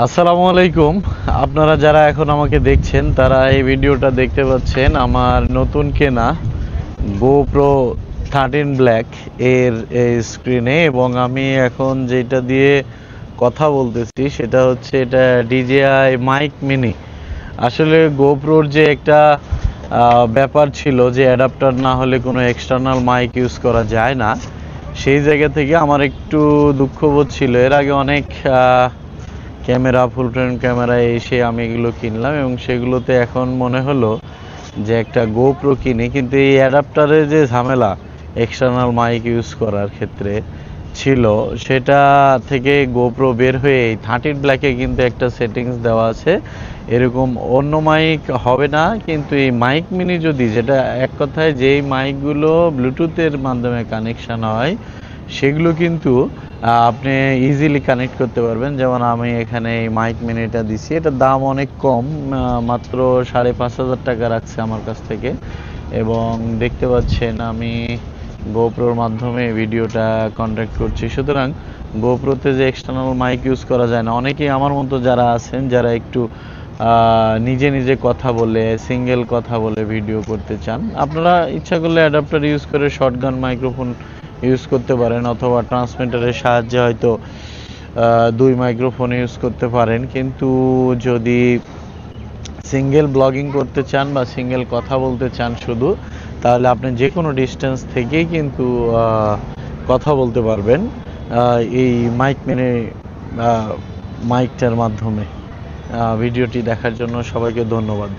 আসসালামু আলাইকুম। আপনারা যারা এখন আমাকে দেখছেন তারা এই ভিডিওটা দেখতে পাচ্ছেন আমার নতুন কেনা GoPro 13 ব্ল্যাক এর স্ক্রিনে, এবং আমি এখন যেটা দিয়ে কথা বলতেছি সেটা হচ্ছে এটা DJI মাইক মিনি। আসলে গোপ্রোর যে একটা ব্যাপার ছিল যে অ্যাডাপ্টার না হলে কোনো এক্সটার্নাল মাইক ইউজ করা যায় না, সেই জায়গা থেকে আমার একটু দুঃখবোধ ছিল। এর আগে অনেক ক্যামেরা, ফুল ফ্রেম ক্যামেরা এসে আমি এগুলো কিনলাম এবং সেগুলোতে এখন মনে হলো যে একটা গোপ্রো কিনি, কিন্তু এই অ্যাডাপ্টারের যে ঝামেলা এক্সটার্নাল মাইক ইউজ করার ক্ষেত্রে ছিল, সেটা থেকে গোপ্রো বের হয়ে এই 13 ব্ল্যাকে কিন্তু একটা সেটিংস দেওয়া আছে এরকম অন্য মাইক হবে না। কিন্তু এই মাইক মিনি যদি, যেটা এক কথায় যেই মাইকগুলো ব্লুটুথের মাধ্যমে কানেকশন হয় সেগুলো কিন্তু আপনি ইজিলি কানেক্ট করতে পারবেন। যেমন আমি এখানে এই মাইক মিনিটা দিছি, এটার দাম অনেক কম, মাত্র 5,500 টাকা রাখছে আমার কাছ থেকে। এবং দেখতে পাচ্ছেন আমি গোপ্রোর মাধ্যমে ভিডিওটা কন্ট্যাক্ট করছি। সুতরাং গোপ্রোতে যে এক্সটার্নাল মাইক ইউজ করা যায় না, অনেকেই আমার মতো যারা আছেন যারা একটু নিজে নিজে কথা বলে, সিঙ্গেল কথা বলে ভিডিও করতে চান, আপনারা ইচ্ছা করলে অ্যাডাপ্টার ইউজ করে শর্টগান মাইক্রোফোন ইউজ করতে পারেন, অথবা ট্রান্সমিটারের সাহায্যে হয়তো 2 মাইক্রোফোন ইউজ করতে পারেন। কিন্তু যদি সিঙ্গেল ব্লগিং করতে চান বা সিঙ্গেল কথা বলতে চান শুধু, তাহলে আপনি যে কোনো ডিস্টেন্স থেকেই কিন্তু কথা বলতে পারবেন এই মাইক মিনি মাইকটার মাধ্যমে। ভিডিওটি দেখার জন্য সবাইকে ধন্যবাদ।